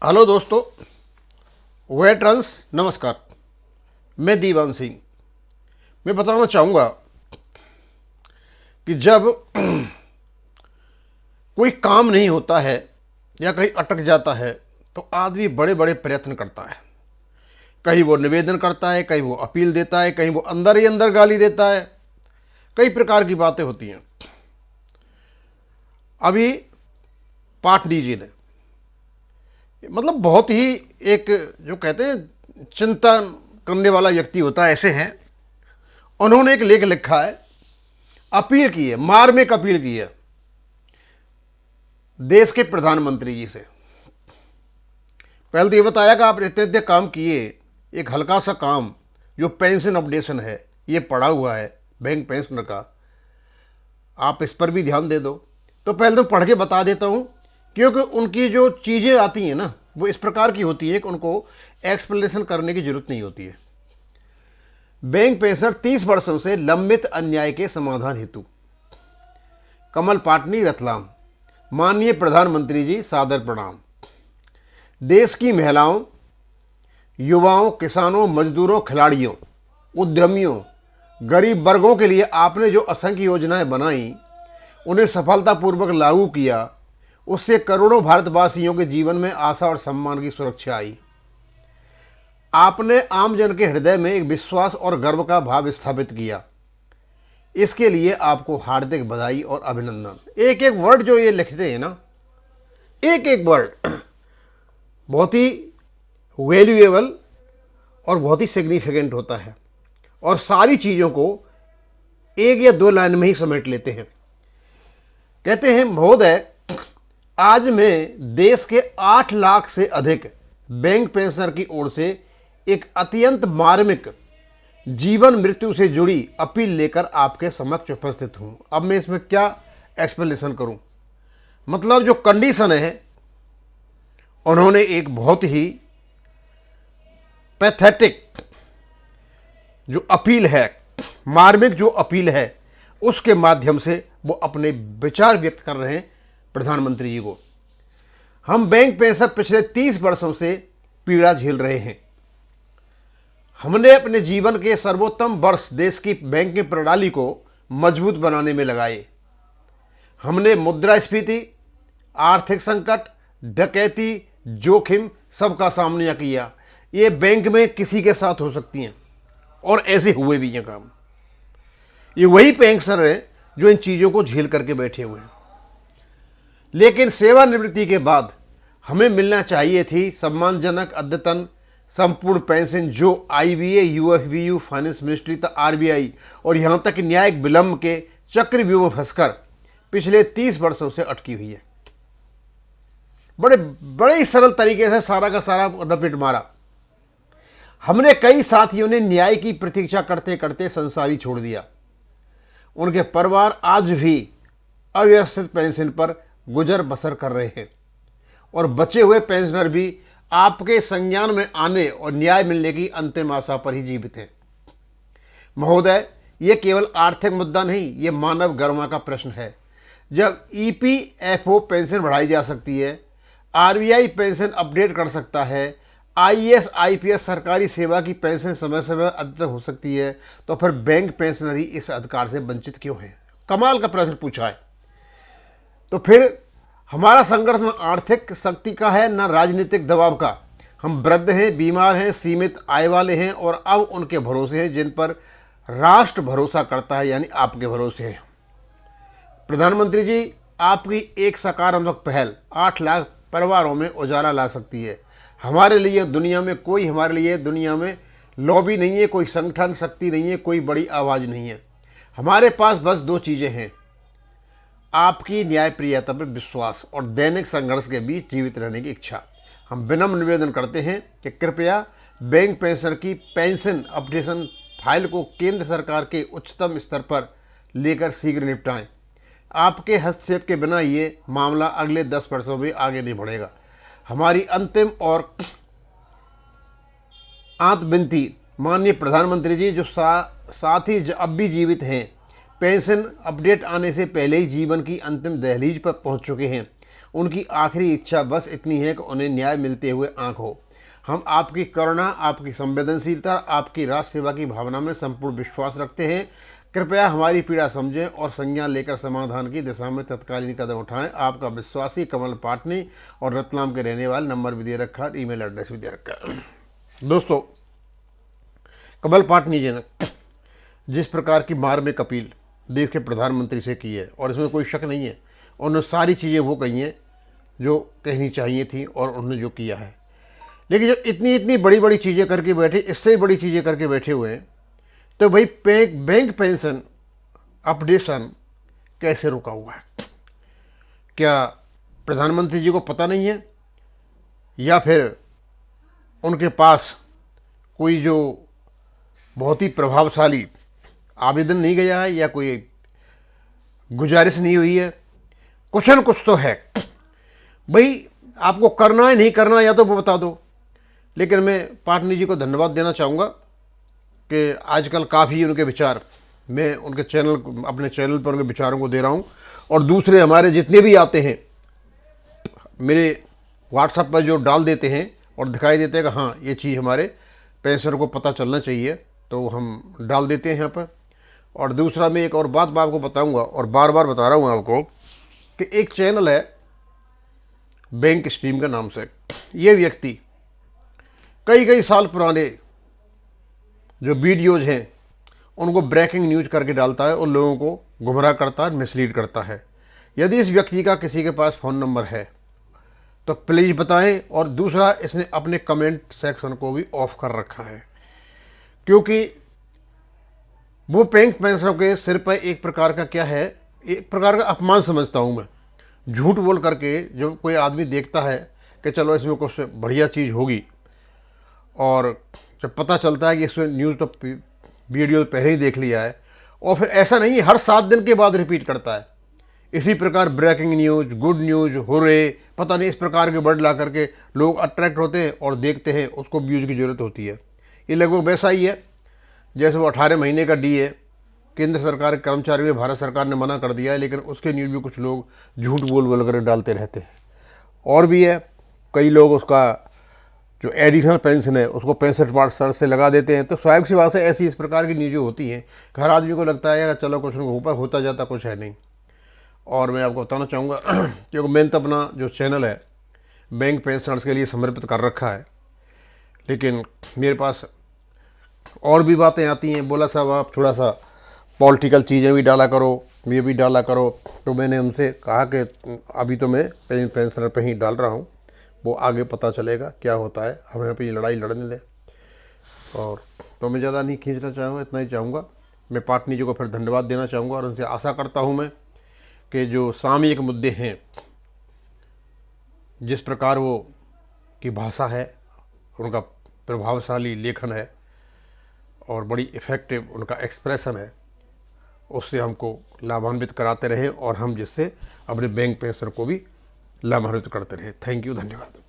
Hello दोस्तों, veterans नमस्कार। मैं दीवान सिंह। मैं बताना चाहूँगा कि जब कोई काम नहीं होता है या कहीं अटक जाता है तो आदमी बड़े बड़े प्रयत्न करता है। कहीं वो निवेदन करता है, कहीं वो अपील देता है, कहीं वो अंदर ही अंदर गाली देता है। कई प्रकार की बातें होती हैं। अभी पाटनी जी ने मतलब बहुत ही एक जो कहते हैं चिंता करने वाला व्यक्ति होता है, ऐसे हैं। उन्होंने एक लेख लिखा है, अपील की है, मार्मिक अपील की है देश के प्रधानमंत्री जी से। पहले तो ये बताया कि आप इतने इतने काम किए, एक हल्का सा काम जो पेंशन अपडेशन है ये पड़ा हुआ है बैंक पेंशनर का, आप इस पर भी ध्यान दे दो। तो पहले तो पढ़ के बता देता हूँ, क्योंकि उनकी जो चीज़ें आती हैं ना वो इस प्रकार की होती है कि उनको एक्सप्लेनेशन करने की जरूरत नहीं होती है। बैंक पेंशनर 30 वर्षों से लंबित अन्याय के समाधान हेतु। कमल पाटनी, रतलाम। माननीय प्रधानमंत्री जी, सादर प्रणाम। देश की महिलाओं, युवाओं, किसानों, मजदूरों, खिलाड़ियों, उद्यमियों, गरीब वर्गों के लिए आपने जो असंख्य योजनाएं बनाई, उन्हें सफलतापूर्वक लागू किया, उससे करोड़ों भारतवासियों के जीवन में आशा और सम्मान की सुरक्षा आई। आपने आमजन के हृदय में एक विश्वास और गर्व का भाव स्थापित किया। इसके लिए आपको हार्दिक बधाई और अभिनंदन। एक एक वर्ड जो ये लिखते हैं ना, एक एक वर्ड बहुत ही वैल्यूएबल और बहुत ही सिग्निफिकेंट होता है, और सारी चीज़ों को एक या दो लाइन में ही समेट लेते हैं। कहते हैं, महोदय, आज मैं देश के 8 लाख से अधिक बैंक पेंशनर की ओर से एक अत्यंत मार्मिक जीवन मृत्यु से जुड़ी अपील लेकर आपके समक्ष उपस्थित हूं। अब मैं इसमें क्या एक्सप्लेनेशन करूं? मतलब जो कंडीशन है, उन्होंने एक बहुत ही पैथेटिक जो अपील है, मार्मिक जो अपील है, उसके माध्यम से वो अपने विचार व्यक्त कर रहे हैं प्रधानमंत्री जी को। हम बैंक पेंशनर पिछले 30 वर्षों से पीड़ा झेल रहे हैं। हमने अपने जीवन के सर्वोत्तम वर्ष देश की बैंकिंग प्रणाली को मजबूत बनाने में लगाए। हमने मुद्रास्फीति, आर्थिक संकट, डकैती, जोखिम सबका सामना किया। ये बैंक में किसी के साथ हो सकती हैं, और ऐसे हुए भी हैं काम। ये वही पेंशनर हैं जो इन चीज़ों को झेल करके बैठे हुए हैं। लेकिन सेवानिवृत्ति के बाद हमें मिलना चाहिए थी सम्मानजनक अद्यतन संपूर्ण पेंशन, जो आईबीए, यूएफबीयू, फाइनेंस मिनिस्ट्री तक, आरबीआई और यहाँ तक न्यायिक विलंब के चक्रव्यूह में फंसकर पिछले 30 वर्षों से अटकी हुई है। बड़े ही सरल तरीके से सारा का सारा रपिट मारा। हमने कई साथियों ने न्याय की प्रतीक्षा करते करते संसारी छोड़ दिया। उनके परिवार आज भी अव्यवस्थित पेंशन पर गुजर बसर कर रहे हैं, और बचे हुए पेंशनर भी आपके संज्ञान में आने और न्याय मिलने की अंतिम आशा पर ही जीवित हैं। महोदय, ये केवल आर्थिक मुद्दा नहीं, ये मानव गरिमा का प्रश्न है। जब ईपीएफओ पेंशन बढ़ाई जा सकती है, आरबीआई पेंशन अपडेट कर सकता है, आईएएस आईपीएस सरकारी सेवा की पेंशन समय समय अद्यतन हो सकती है, तो फिर बैंक पेंशनर ही इस अधिकार से वंचित क्यों है? कमाल का प्रश्न पूछा है। तो फिर हमारा संघर्ष न आर्थिक शक्ति का है, न राजनीतिक दबाव का। हम वृद्ध हैं, बीमार हैं, सीमित आय वाले हैं, और अब उनके भरोसे हैं जिन पर राष्ट्र भरोसा करता है, यानी आपके भरोसे हैं। प्रधानमंत्री जी, आपकी एक सकारात्मक पहल 8 लाख परिवारों में उजाला ला सकती है। हमारे लिए दुनिया में लॉबी नहीं है, कोई संगठन शक्ति नहीं है, कोई बड़ी आवाज़ नहीं है। हमारे पास बस 2 चीज़ें हैं, आपकी न्यायप्रियता पर विश्वास और दैनिक संघर्ष के बीच जीवित रहने की इच्छा। हम विनम्र निवेदन करते हैं कि कृपया बैंक पेंशनर की पेंशन अपडेशन फाइल को केंद्र सरकार के उच्चतम स्तर पर लेकर शीघ्र निपटाएं। आपके हस्तक्षेप के बिना ये मामला अगले 10 वर्षों में आगे नहीं बढ़ेगा। हमारी अंतिम और आंत विनती, माननीय प्रधानमंत्री जी, जो साथी अब भी जीवित हैं, पेंशन अपडेट आने से पहले ही जीवन की अंतिम दहलीज पर पहुंच चुके हैं, उनकी आखिरी इच्छा बस इतनी है कि उन्हें न्याय मिलते हुए आंख हो। हम आपकी करुणा, आपकी संवेदनशीलता, आपकी राष्ट्र सेवा की भावना में संपूर्ण विश्वास रखते हैं। कृपया हमारी पीड़ा समझें और संज्ञान लेकर समाधान की दिशा में तत्कालीन कदम उठाएं। आपका विश्वासी कमल पाटनी, और रतलाम के रहने वाले, नंबर भी दे रखा, ईमेल एड्रेस भी दे रखा। दोस्तों, कमल पाटनी जी ने जिस प्रकार की मार में कपील देश के प्रधानमंत्री से की है, और इसमें कोई शक नहीं है, उन्होंने सारी चीज़ें वो कही हैं जो कहनी चाहिए थी और उन्होंने जो किया है। लेकिन जब इतनी इतनी बड़ी बड़ी चीज़ें करके बैठे, इससे बड़ी चीज़ें करके बैठे हुए हैं, तो भाई बैंक पेंशन अपडेशन कैसे रुका हुआ है? क्या प्रधानमंत्री जी को पता नहीं है, या फिर उनके पास कोई जो बहुत ही प्रभावशाली आवेदन नहीं गया है, या कोई गुजारिश नहीं हुई है? कुछ न कुछ तो है भाई। आपको करना है नहीं करना, या तो वो बता दो। लेकिन मैं पाटनी जी को धन्यवाद देना चाहूँगा कि आजकल काफ़ी उनके विचार, मैं उनके चैनल, अपने चैनल पर उनके विचारों को दे रहा हूँ, और दूसरे हमारे जितने भी आते हैं मेरे व्हाट्सएप पर जो डाल देते हैं और दिखाई देते हैं कि हाँ ये चीज़ हमारे पेंशनर को पता चलना चाहिए, तो हम डाल देते हैं यहाँ पर। और दूसरा, मैं एक और बात मैं आपको बताऊँगा, और बार बार बता रहा हूँ आपको, कि एक चैनल है बैंक स्ट्रीम के नाम से। ये व्यक्ति कई कई साल पुराने जो वीडियोज हैं उनको ब्रेकिंग न्यूज करके डालता है और लोगों को गुमराह करता है, मिसलीड करता है। यदि इस व्यक्ति का किसी के पास फ़ोन नंबर है तो प्लीज़ बताएं। और दूसरा, इसने अपने कमेंट सेक्शन को भी ऑफ कर रखा है, क्योंकि वो बैंक पेंशनरों के सिर पर एक प्रकार का क्या है, एक प्रकार का अपमान समझता हूँ मैं। झूठ बोल करके जो कोई आदमी देखता है कि चलो इसमें कुछ बढ़िया चीज़ होगी, और जब पता चलता है कि इसमें न्यूज़ तो वीडियो पहले ही देख लिया है, और फिर ऐसा नहीं, हर 7 दिन के बाद रिपीट करता है। इसी प्रकार breaking news, good news, hurray, पता नहीं इस प्रकार के वर्ड ला करके लोग अट्रैक्ट होते हैं और देखते हैं, उसको व्यूज़ की ज़रूरत होती है। ये लगभग वैसा ही है जैसे वो 18 महीने का डीए केंद्र सरकार के कर्मचारी में भारत सरकार ने मना कर दिया है, लेकिन उसके न्यूज़ भी कुछ लोग झूठ बोल बोल कर डालते रहते हैं। और भी है, कई लोग उसका जो एडिशनल पेंशन है उसको 65% से लगा देते हैं। तो स्वाभाविक सी बात है, ऐसी इस प्रकार की न्यूज़ें होती हैं, हर आदमी को लगता है कि चलो कुछ ऊपर होता जाता, कुछ है नहीं। और मैं आपको बताना चाहूँगा क्योंकि मैंने तो अपना जो चैनल है बैंक पेंशनर्स के लिए समर्पित कर रखा है, लेकिन मेरे पास और भी बातें आती हैं। बोला साहब आप थोड़ा सा पॉलिटिकल चीज़ें भी डाला करो, ये भी डाला करो। तो मैंने उनसे कहा कि अभी तो मैं पेंशनर पे ही डाल रहा हूँ, वो आगे पता चलेगा क्या होता है, हमें पे ये लड़ाई लड़ने दें। और तो मैं ज़्यादा नहीं खींचना चाहूँगा, इतना ही चाहूँगा। मैं पाटनी जी को फिर धन्यवाद देना चाहूँगा, और उनसे आशा करता हूँ मैं कि जो सामयिक मुद्दे हैं, जिस प्रकार वो की भाषा है, उनका प्रभावशाली लेखन है और बड़ी इफ़ेक्टिव उनका एक्सप्रेशन है, उससे हमको लाभान्वित कराते रहें, और हम जिससे अपने बैंक पेंशनर को भी लाभान्वित करते रहें। थैंक यू, धन्यवाद।